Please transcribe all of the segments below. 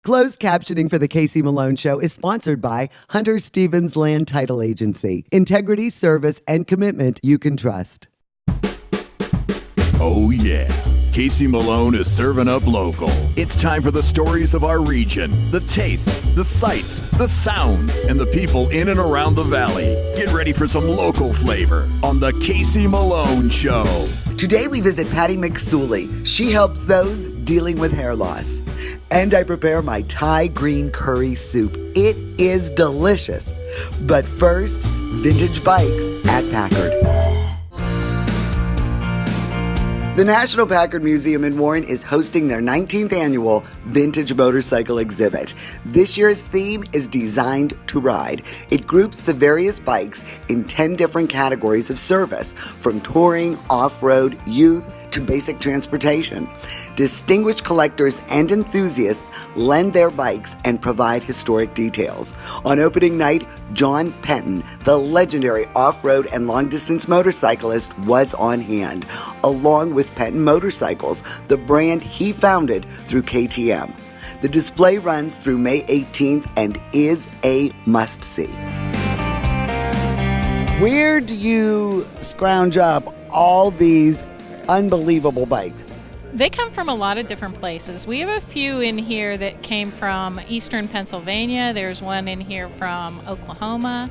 Closed captioning for the Casey Malone Show is sponsored by Hunter Stevens Land Title Agency. Integrity, service, and commitment you can trust. Oh yeah, Casey Malone is serving up local. It's time for the stories of our region, the tastes, the sights, the sounds, and the people in and around the valley. Get ready for some local flavor on the Casey Malone Show. Today we visit Patty McSooley. She helps those dealing with hair loss. And I prepare my Thai green curry soup. It is delicious. But first, vintage bikes at Packard. The National Packard Museum in Warren is hosting their 19th annual Vintage Motorcycle exhibit. This year's theme is Designed to Ride. It groups the various bikes in 10 different categories of service, from touring, off-road, youth, to basic transportation. Distinguished collectors and enthusiasts lend their bikes and provide historic details. On opening night, John Penton, the legendary off-road and long-distance motorcyclist, was on hand, along with Penton Motorcycles, the brand he founded through KTM. The display runs through May 18th and is a must-see. Where do you scrounge up all these unbelievable bikes? They come from a lot of different places. We have a few in here that came from eastern Pennsylvania. There's one in here from Oklahoma.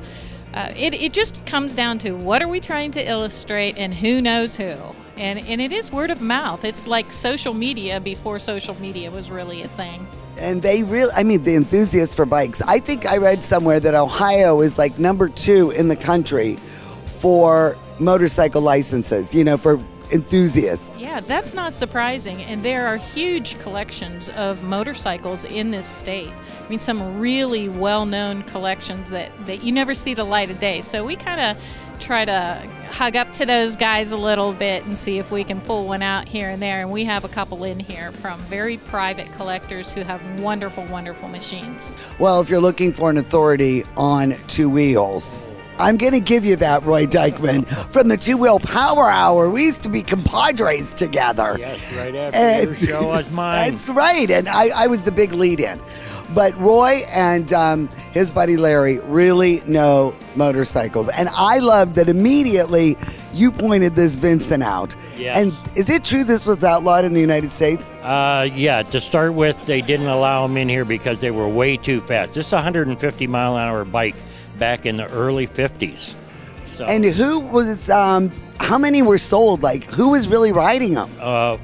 It just comes down to what are we trying to illustrate and who knows who. And it is word of mouth. It's like social media before social media was really a thing. And they really, the enthusiasts for bikes. I think I read somewhere that Ohio is like number 2 in the country for motorcycle licenses, for enthusiasts. Yeah, that's not surprising. And there are huge collections of motorcycles in this state. Some really well-known collections that you never see the light of day. So we kind of try to hug up to those guys a little bit and see if we can pull one out here and there. And we have a couple in here from very private collectors who have wonderful, wonderful machines. Well, if you're looking for an authority on two wheels, I'm going to give you that, Roy Dykman, from the Two Wheel Power Hour. We used to be compadres together. Yes, right after your show was mine. That's right, and I was the big lead-in. But Roy and his buddy Larry really know motorcycles. And I love that immediately you pointed this Vincent out. Yes. And is it true this was outlawed in the United States? Yeah, to start with, they didn't allow them in here because they were way too fast. This is a 150-mile-an-hour bike back in the early 50s. So, and who was, how many were sold? Like, who was really riding them?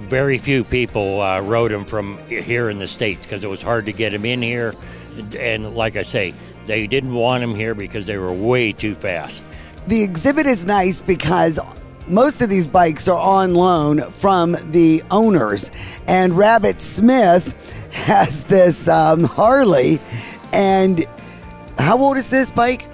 Very few people rode them from here in the States because it was hard to get them in here. And like I say, they didn't want them here because they were way too fast. The exhibit is nice because most of these bikes are on loan from the owners. And Rabbit Smith has this Harley. And how old is this bike?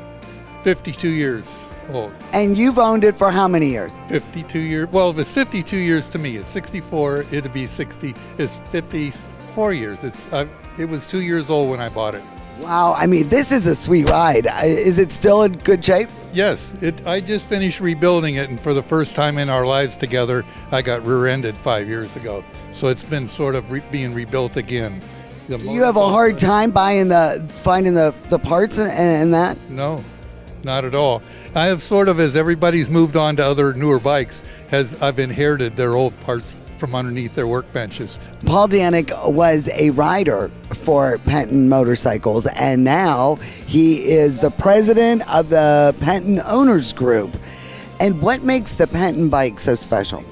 52 years old. And you've owned it for how many years? 52 years. Well, it's 52 years to me. It's 64. It'll be 60. It's 54 years. It was 2 years old when I bought it. Wow. This is a sweet ride. Is it still in good shape? Yes. I just finished rebuilding it, and for the first time in our lives together, I got rear-ended 5 years ago. So it's been sort of being rebuilt again. Do you have a hard time finding the parts and that? No, not at all. I have sort of, as everybody's moved on to other newer bikes, I've inherited their old parts from underneath their workbenches. Paul Danik was a rider for Penton Motorcycles, and now he is the president of the Penton Owners Group. And what makes the Penton bike so special?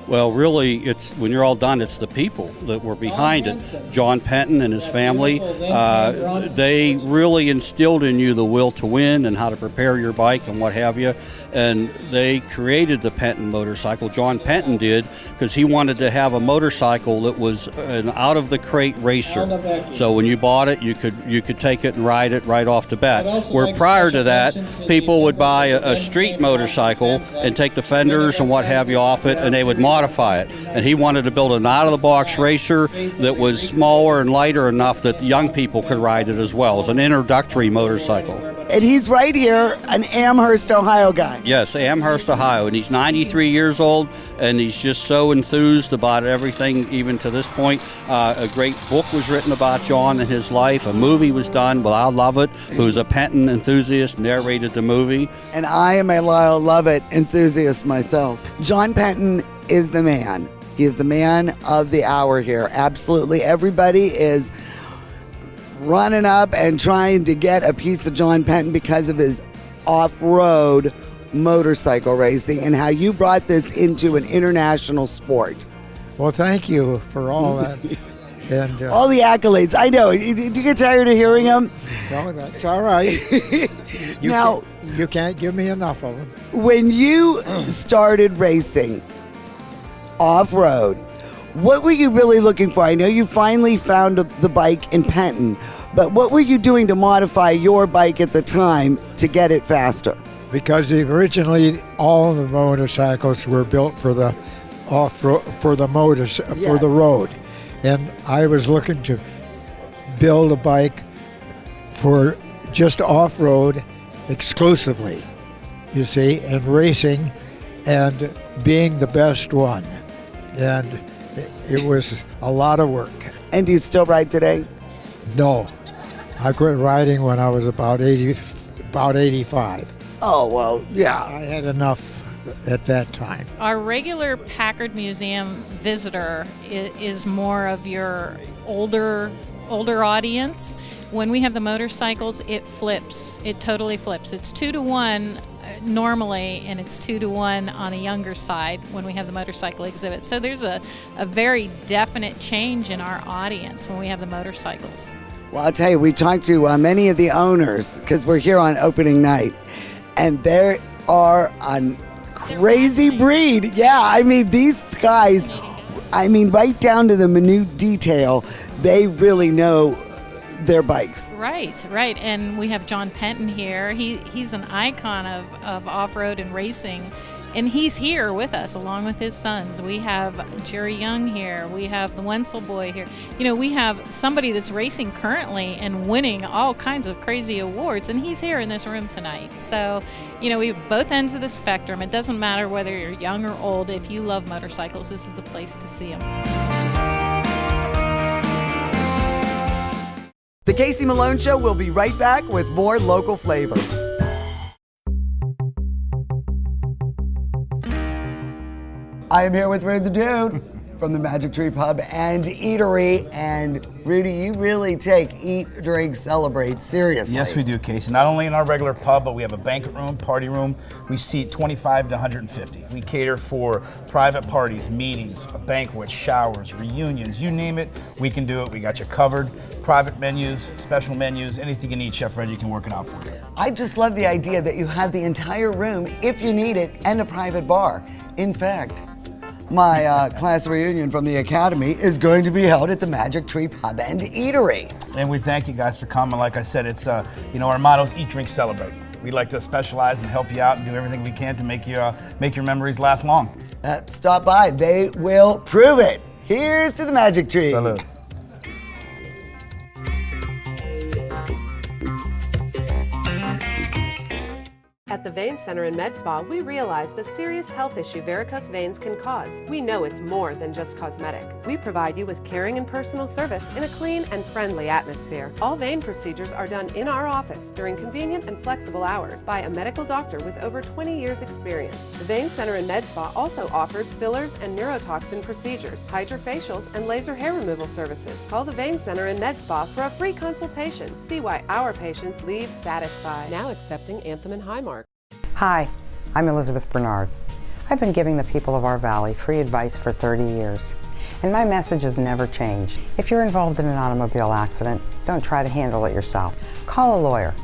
Well, really, it's when you're all done, it's the people that were behind it. John Penton and his family, they really instilled in you the will to win and how to prepare your bike and what have you. And they created the Penton motorcycle. John Penton did, because he wanted to have a motorcycle that was an out-of-the-crate racer. So when you bought it, you could take it and ride it right off the bat. Where prior to that, people would buy a street motorcycle and take the fenders and what have you off it, and they would modify modify it. And he wanted to build an out-of-the-box racer that was smaller and lighter enough that the young people could ride it as well. It's an introductory motorcycle. And he's right here, an Amherst, Ohio guy. Yes, Amherst, Ohio, and he's 93 years old, and he's just so enthused about everything, even to this point. A great book was written about John and his life. A movie was done, but I love it. Who's a Penton enthusiast, narrated the movie. And I am a Lyle Lovett enthusiast myself. John Penton is the man. He is the man of the hour here. Absolutely. Everybody is running up and trying to get a piece of John Penton because of his off-road motorcycle racing and how you brought this into an international sport. Well, thank you for all that. And all the accolades. I know. Do you get tired of hearing them? no, that's all right. You can't give me enough of them. When you started racing off-road, what were you really looking for? I know you finally found the bike in Penton, but what were you doing to modify your bike at the time to get it faster? Because originally all the motorcycles were built for the off-road, for the road, and I was looking to build a bike for just off-road exclusively, you see, and racing and being the best one. And it was a lot of work. And do you still ride today? No, I quit riding when I was about 85. Oh, well, yeah. I had enough at that time. Our regular Packard Museum visitor is more of your older audience. When we have the motorcycles, it flips. It totally flips. It's 2-to-1 normally, and it's 2-to-1 on a younger side when we have the motorcycle exhibit. So there's a very definite change in our audience when we have the motorcycles. Well, I'll tell you, we talked to many of the owners because we're here on opening night, and they are a crazy breed. Yeah, I mean, these guys, I mean, right down to the minute detail, they really know their bikes. Right. And we have John Penton here. He's an icon of off-road and racing. And he's here with us along with his sons. We have Jerry Young here. We have the Wenzel boy here. You know, we have somebody that's racing currently and winning all kinds of crazy awards, and he's here in this room tonight. So, you know, we have both ends of the spectrum. It doesn't matter whether you're young or old. If you love motorcycles, this is the place to see them. The Casey Malone Show will be right back with more local flavor. I am here with Rudy the Dude from the Magic Tree Pub and Eatery. And Rudy, you really take Eat, Drink, Celebrate seriously. Yes, we do, Casey. Not only in our regular pub, but we have a banquet room, party room. We seat 25 to 150. We cater for private parties, meetings, banquets, showers, reunions, you name it, we can do it. We got you covered. Private menus, special menus, anything you need, Chef Reggie can work it out for you. I just love the idea that you have the entire room, if you need it, and a private bar. In fact, my class reunion from the Academy is going to be held at the Magic Tree Pub and Eatery. And we thank you guys for coming. Like I said, it's our motto is Eat, Drink, Celebrate. We like to specialize and help you out and do everything we can to make your memories last long. Stop by. They will prove it. Here's to the Magic Tree. Salute. At the Vein Center and Med Spa, we realize the serious health issue varicose veins can cause. We know it's more than just cosmetic. We provide you with caring and personal service in a clean and friendly atmosphere. All vein procedures are done in our office during convenient and flexible hours by a medical doctor with over 20 years experience. The Vein Center and Med Spa also offers fillers and neurotoxin procedures, hydrofacials, and laser hair removal services. Call the Vein Center and Med Spa for a free consultation. See why our patients leave satisfied. Now accepting Anthem and Highmark. Hi, I'm Elizabeth Bernard. I've been giving the people of our valley free advice for 30 years, and my message has never changed. If you're involved in an automobile accident, don't try to handle it yourself. Call a lawyer.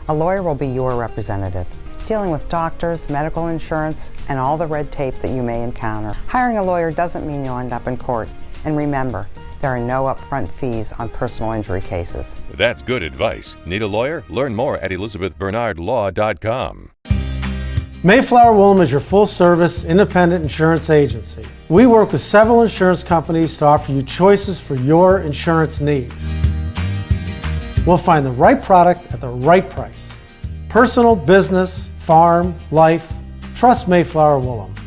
A lawyer will be your representative, dealing with doctors, medical insurance, and all the red tape that you may encounter. Hiring a lawyer doesn't mean you'll end up in court. And remember, there are no upfront fees on personal injury cases. That's good advice. Need a lawyer? Learn more at ElizabethBernardLaw.com. Mayflower Woolham is your full-service, independent insurance agency. We work with several insurance companies to offer you choices for your insurance needs. We'll find the right product at the right price. Personal, business, farm, life, trust Mayflower Woolham.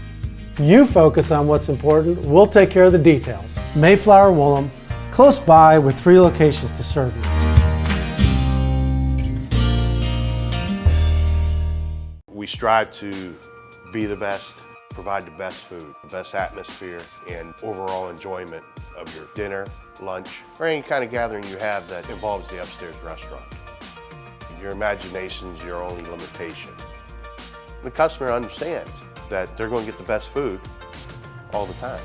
You focus on what's important, we'll take care of the details. Mayflower Woolham, close by with 3 locations to serve you. We strive to be the best, provide the best food, the best atmosphere, and overall enjoyment of your dinner, lunch, or any kind of gathering you have that involves the upstairs restaurant. Your imagination is your only limitation. The customer understands that they're going to get the best food all the time.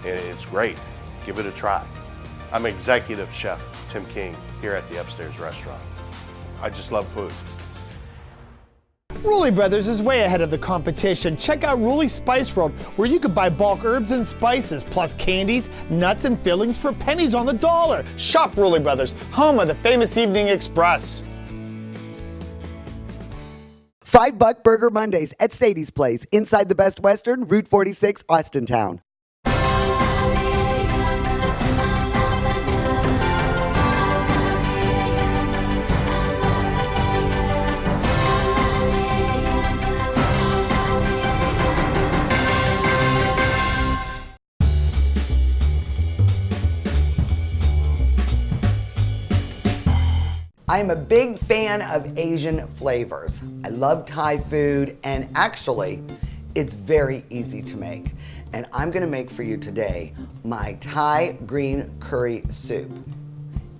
And it's great. Give it a try. I'm Executive Chef Tim King here at the Upstairs Restaurant. I just love food. Rulli Brothers is way ahead of the competition. Check out Rulli Spice World, where you can buy bulk herbs and spices, plus candies, nuts, and fillings for pennies on the dollar. Shop Rulli Brothers, home of the famous Evening Express. $5 Burger Mondays at Sadie's Place, inside the Best Western, Route 46, Austintown. I'm a big fan of Asian flavors. I love Thai food, and actually, it's very easy to make. And I'm gonna make for you today my Thai green curry soup.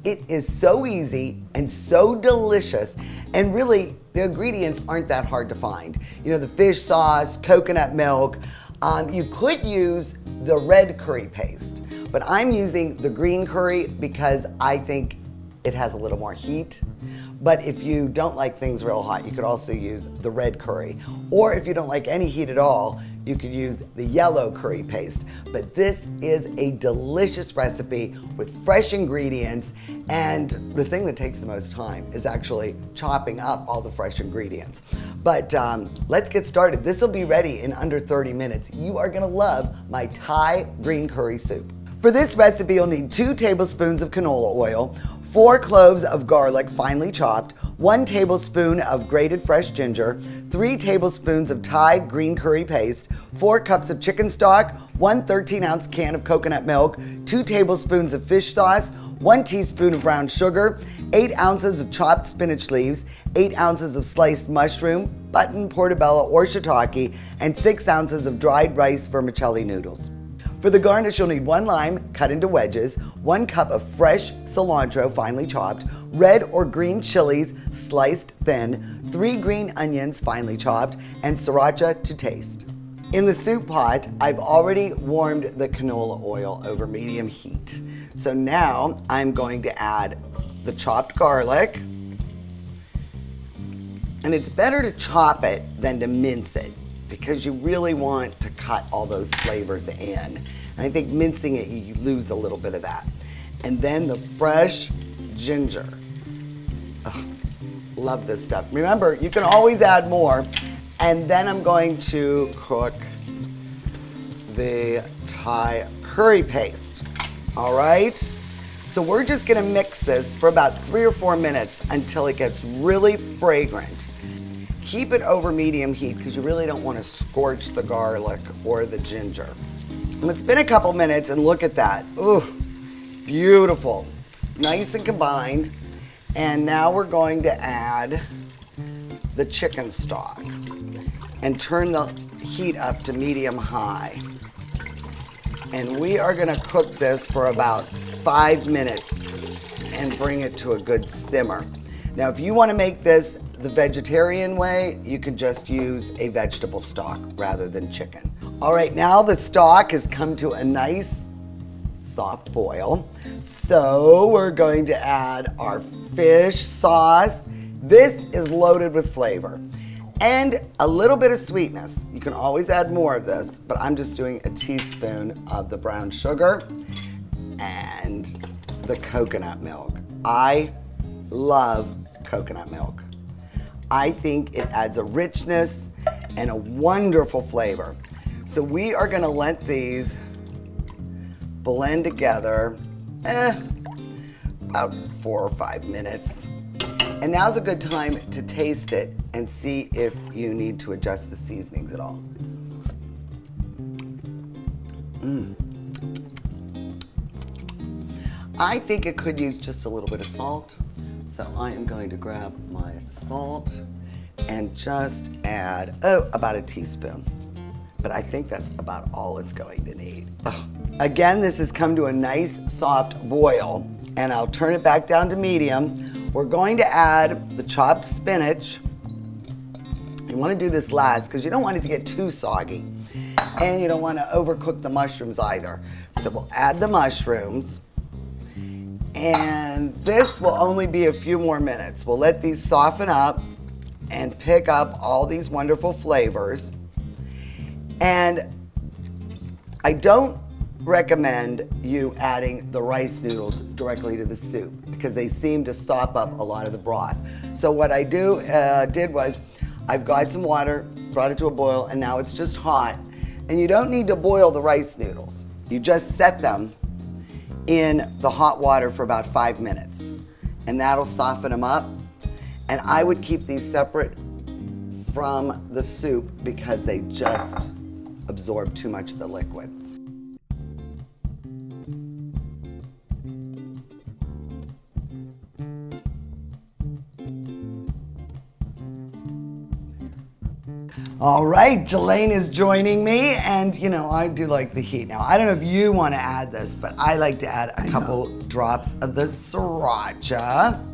It is so easy and so delicious, and really, the ingredients aren't that hard to find. You know, the fish sauce, coconut milk. You could use the red curry paste, but I'm using the green curry because I think it has a little more heat. But if you don't like things real hot, you could also use the red curry. Or if you don't like any heat at all, you could use the yellow curry paste. But this is a delicious recipe with fresh ingredients, and the thing that takes the most time is actually chopping up all the fresh ingredients. But let's get started. This will be ready in under 30 minutes. You are gonna love my Thai green curry soup. For this recipe, you'll need 2 tablespoons of canola oil, 4 cloves of garlic finely chopped, 1 tablespoon of grated fresh ginger, 3 tablespoons of Thai green curry paste, 4 cups of chicken stock, 1 13-ounce can of coconut milk, 2 tablespoons of fish sauce, 1 teaspoon of brown sugar, 8 ounces of chopped spinach leaves, 8 ounces of sliced mushroom, button, portobello, or shiitake, and 6 ounces of dried rice vermicelli noodles. For the garnish, you'll need 1 lime cut into wedges, 1 cup of fresh cilantro finely chopped, red or green chilies sliced thin, 3 green onions finely chopped, and sriracha to taste. In the soup pot, I've already warmed the canola oil over medium heat. So now I'm going to add the chopped garlic. And it's better to chop it than to mince it, because you really want to cut all those flavors in. And I think mincing it, you lose a little bit of that. And then the fresh ginger. Ugh, love this stuff. Remember, you can always add more. And then I'm going to cook the Thai curry paste. All right? So we're just gonna mix this for about 3 or 4 minutes until it gets really fragrant. Keep it over medium heat because you really don't want to scorch the garlic or the ginger. And it's been a couple minutes, and look at that. Ooh, beautiful. It's nice and combined. And now we're going to add the chicken stock and turn the heat up to medium high. And we are going to cook this for about 5 minutes and bring it to a good simmer. Now, if you want to make this the vegetarian way, you can just use a vegetable stock rather than chicken. All right, now the stock has come to a nice soft boil. So we're going to add our fish sauce. This is loaded with flavor and a little bit of sweetness. You can always add more of this, but I'm just doing a teaspoon of the brown sugar and the coconut milk. I love coconut milk. I think it adds a richness and a wonderful flavor. So we are gonna let these blend together about 4 or 5 minutes. And now's a good time to taste it and see if you need to adjust the seasonings at all. I think it could use just a little bit of salt. So I am going to grab my salt and just add, about a teaspoon. But I think that's about all it's going to need. Again, this has come to a nice soft boil, and I'll turn it back down to medium. We're going to add the chopped spinach. You want to do this last because you don't want it to get too soggy, and you don't want to overcook the mushrooms either. So we'll add the mushrooms, and this will only be a few more minutes. We'll let these soften up and pick up all these wonderful flavors. And I don't recommend you adding the rice noodles directly to the soup because they seem to sop up a lot of the broth. So what I did was I've got some water, brought it to a boil, and now it's just hot. And you don't need to boil the rice noodles. You just set them in the hot water for about 5 minutes, and that'll soften them up. And I would keep these separate from the soup because they just absorb too much of the liquid. All right, Jelaine is joining me, and you know, I do like the heat. Now, I don't know if you want to add this, but I like to add a couple drops of the sriracha,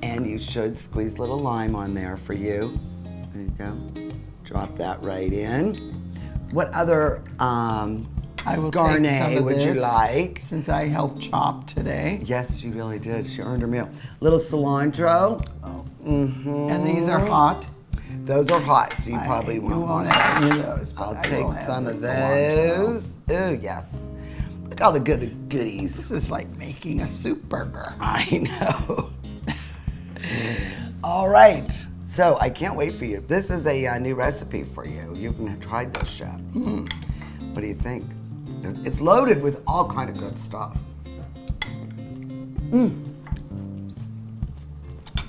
and you should squeeze a little lime on there for you. There you go. Drop that right in. What other I will garnish take some of would you this, like? Since I helped chop today. Yes, she really did. She earned her meal. Little cilantro. Oh. Mm-hmm. And these are hot. Those are hot, so you probably won't have any of those. I'll take some of those. Oh, yes. Look at all the goodies. This is like making a soup burger. I know. All right. So I can't wait for you. This is a new recipe for you. You haven't tried this, Chef. What do you think? It's loaded with all kind of good stuff.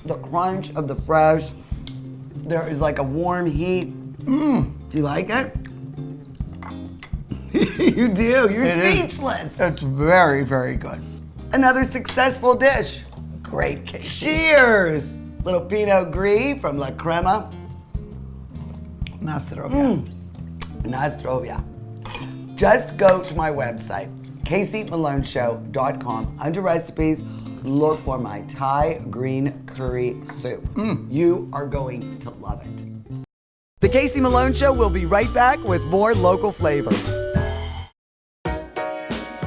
The crunch of the fresh. There is like a warm heat. Do you like it? You do. You're speechless. It's very, very good. Another successful dish. Great cake. Cheers. Little Pinot Gris from La Crema. Nastrovia. Nastrovia. Just go to my website, caseysecondjan.com. Under recipes, look for my Thai green curry soup. You are going to love it. The Casey Malone Show will be right back with more local flavor.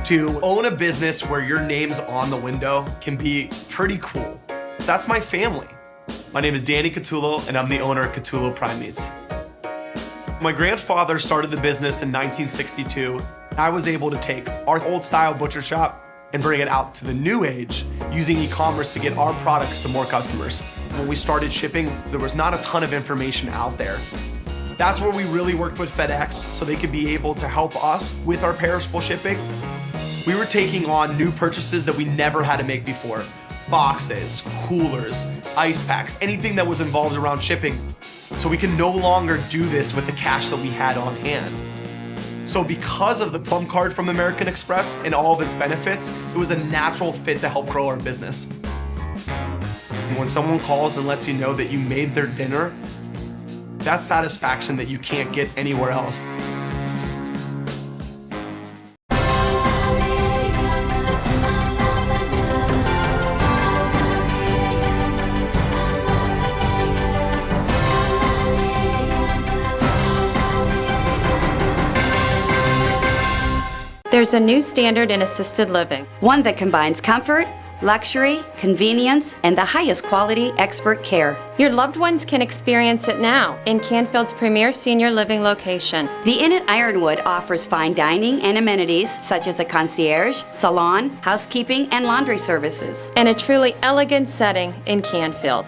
To own a business where your name's on the window can be pretty cool. That's my family. My name is Danny Catullo, and I'm the owner of Catullo Prime Meats. My grandfather started the business in 1962. I was able to take our old style butcher shop and bring it out to the new age using e-commerce to get our products to more customers. When we started shipping, there was not a ton of information out there. That's where we really worked with FedEx so they could be able to help us with our perishable shipping. We were taking on new purchases that we never had to make before. Boxes, coolers, ice packs, anything that was involved around shipping. So we can no longer do this with the cash that we had on hand. So because of the Plum Card from American Express and all of its benefits, it was a natural fit to help grow our business. And when someone calls and lets you know that you made their dinner, that's satisfaction that you can't get anywhere else. There's a new standard in assisted living. One that combines comfort, luxury, convenience, and the highest quality expert care. Your loved ones can experience it now in Canfield's premier senior living location. The Inn at Ironwood offers fine dining and amenities such as a concierge, salon, housekeeping, and laundry services. And a truly elegant setting in Canfield.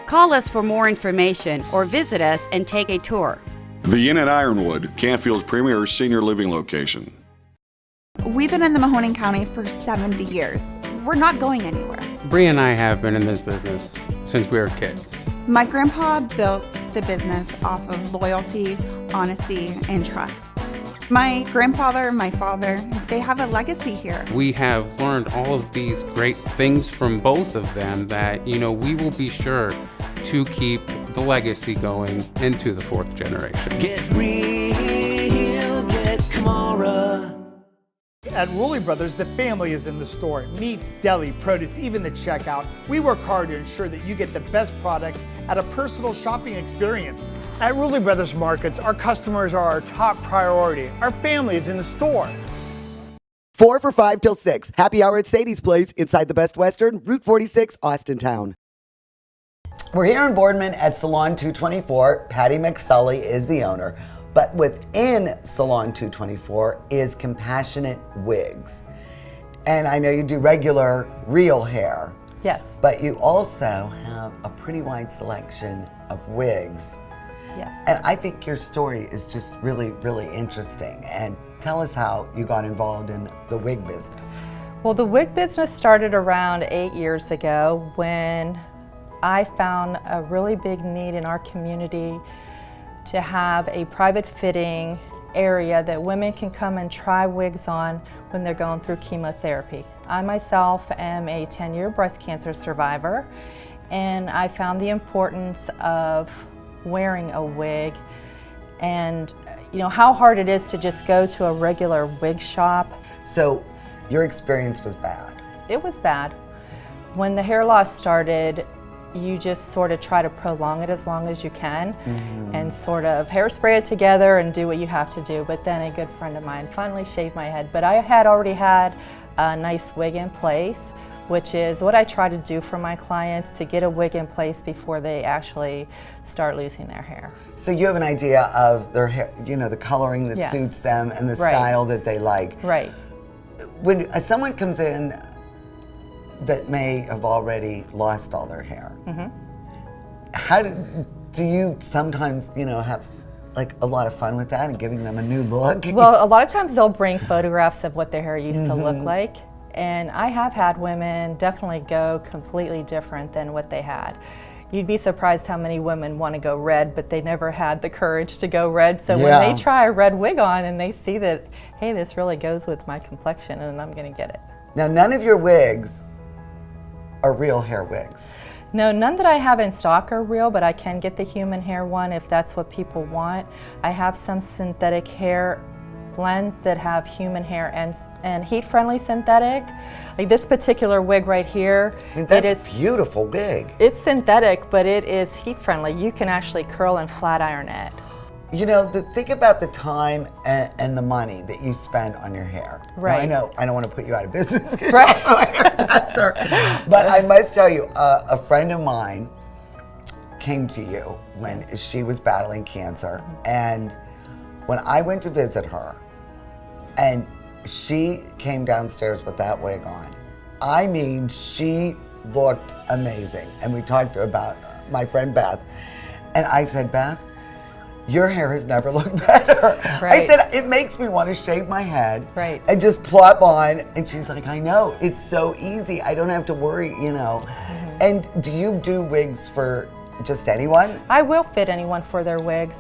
Call us for more information or visit us and take a tour. The Inn at Ironwood, Canfield's premier senior living location. We've been in the Mahoning County for 70 years. We're not going anywhere. Bree and I have been in this business since we were kids. My grandpa built the business off of loyalty, honesty, and trust. My grandfather, my father, they have a legacy here. We have learned all of these great things from both of them that, we will be sure to keep the legacy going into the fourth generation. Get real, get Kamara. At Rulli Brothers, the family is in the store. Meats, deli, produce, even the checkout. We work hard to ensure that you get the best products at a personal shopping experience. At Rulli Brothers Markets, our customers are our top priority. Our family is in the store. 4 for $5 till 6. Happy hour at Sadie's Place inside the Best Western, Route 46, Austintown. We're here in Boardman at Salon 224. Patty McSully is the owner. But within Salon 224 is Compassionate Wigs. And I know you do regular, real hair. Yes. But you also have a pretty wide selection of wigs. Yes. And I think your story is just really, really interesting. And tell us how you got involved in the wig business. Well, the wig business started around 8 years ago when I found a really big need in our community to have a private fitting area that women can come and try wigs on when they're going through chemotherapy. I myself am a 10-year breast cancer survivor, and I found the importance of wearing a wig and how hard it is to just go to a regular wig shop. So your experience was bad. It was bad. When the hair loss started, you just sort of try to prolong it as long as you can and sort of hairspray it together and do what you have to do. But then a good friend of mine finally shaved my head. But I had already had a nice wig in place, which is what I try to do for my clients, to get a wig in place before they actually start losing their hair. So you have an idea of their hair, the coloring that suits them and the style that they like. Right. When someone comes in that may have already lost all their hair, how do you sometimes, have like a lot of fun with that and giving them a new look? Well, a lot of times they'll bring photographs of what their hair used to look like. And I have had women definitely go completely different than what they had. You'd be surprised how many women want to go red, but they never had the courage to go red. So when they try a red wig on and they see that, hey, this really goes with my complexion and I'm going to get it. Now, none of your wigs are real hair wigs. No, none that I have in stock are real, but I can get the human hair one if that's what people want. I have some synthetic hair blends that have human hair and heat-friendly synthetic. Like this particular wig right here. That's a beautiful wig. It's synthetic, but it is heat-friendly. You can actually curl and flat iron it. Think about the time and the money that you spend on your hair. Right. Now, I don't want to put you out of business because you're also a hairdresser. But I must tell you, a friend of mine came to you when she was battling cancer. And when I went to visit her, and she came downstairs with that wig on, I mean, she looked amazing. And we talked about my friend Beth. And I said, Beth, your hair has never looked better. Right. I said, it makes me want to shave my head right. and just plop on. And she's like, I know, it's so easy. I don't have to worry, And do you do wigs for just anyone? I will fit anyone for their wigs.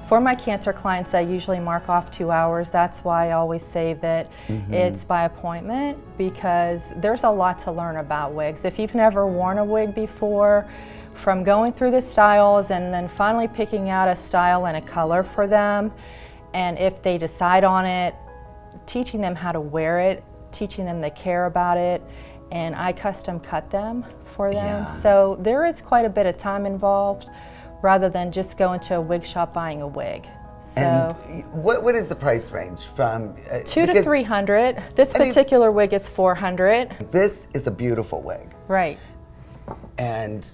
For my cancer clients, I usually mark off 2 hours. That's why I always say that it's by appointment, because there's a lot to learn about wigs. If you've never worn a wig before, from going through the styles and then finally picking out a style and a color for them, and if they decide on it, teaching them how to wear it, teaching them the care about it, and I custom cut them for them. Yeah. So there is quite a bit of time involved rather than just going to a wig shop buying a wig. So and what is the price range from? $200 to $300. This particular wig is $400. This is a beautiful wig. Right. And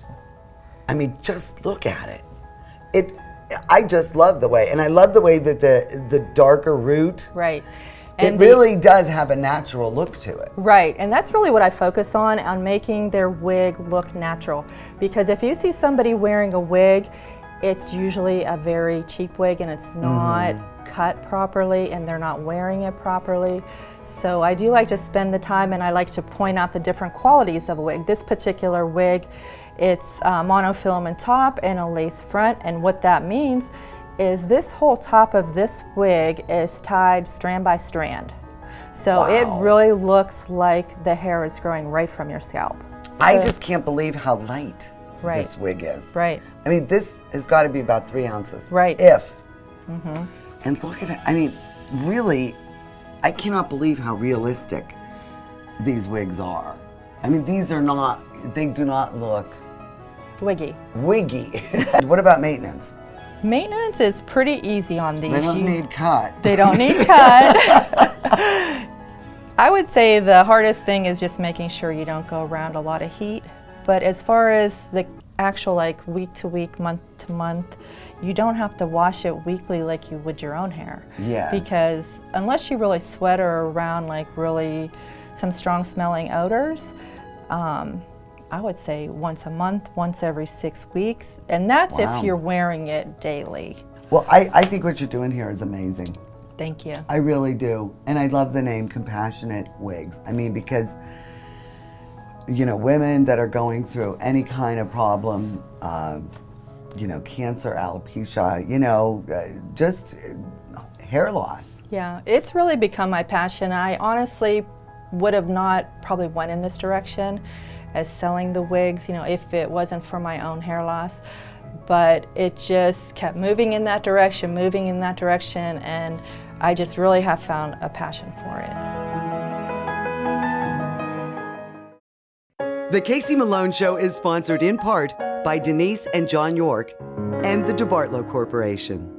I mean, just look at it. I just love the way, and I love the way that the darker root. Right. And it really does have a natural look to it. Right, and that's really what I focus on making their wig look natural. Because if you see somebody wearing a wig, it's usually a very cheap wig and it's not cut properly and they're not wearing it properly. So I do like to spend the time and I like to point out the different qualities of a wig. This particular wig, it's monofilament top and a lace front, and what that means is this whole top of this wig is tied strand by strand. So it really looks like the hair is growing right from your scalp. I just can't believe how light this wig is. Right. I mean, this has got to be about 3 ounces. Right. If. And look at it. I mean, really, I cannot believe how realistic these wigs are. I mean, these are not, they do not look wiggy. What about maintenance? Maintenance is pretty easy on these. They don't need cut. They don't need cut. I would say the hardest thing is just making sure you don't go around a lot of heat. But as far as the actual like week to week, month to month, you don't have to wash it weekly like you would your own hair. Yes. Because unless you really sweat or around like really some strong smelling odors, I would say once a month, once every 6 weeks, and that's if you're wearing it daily. Well, I think what you're doing here is amazing. Thank you. I really do. And I love the name Compassionate Wigs. I mean, because, you know, women that are going through any kind of problem, you know, cancer, alopecia, you know, just hair loss. Yeah, it's really become my passion. I honestly would have not probably went in this direction as selling the wigs, you know, if it wasn't for my own hair loss. But it just kept moving in that direction, and I just really have found a passion for it. The Casey Malone Show is sponsored in part by Denise and John York and the DeBartolo Corporation.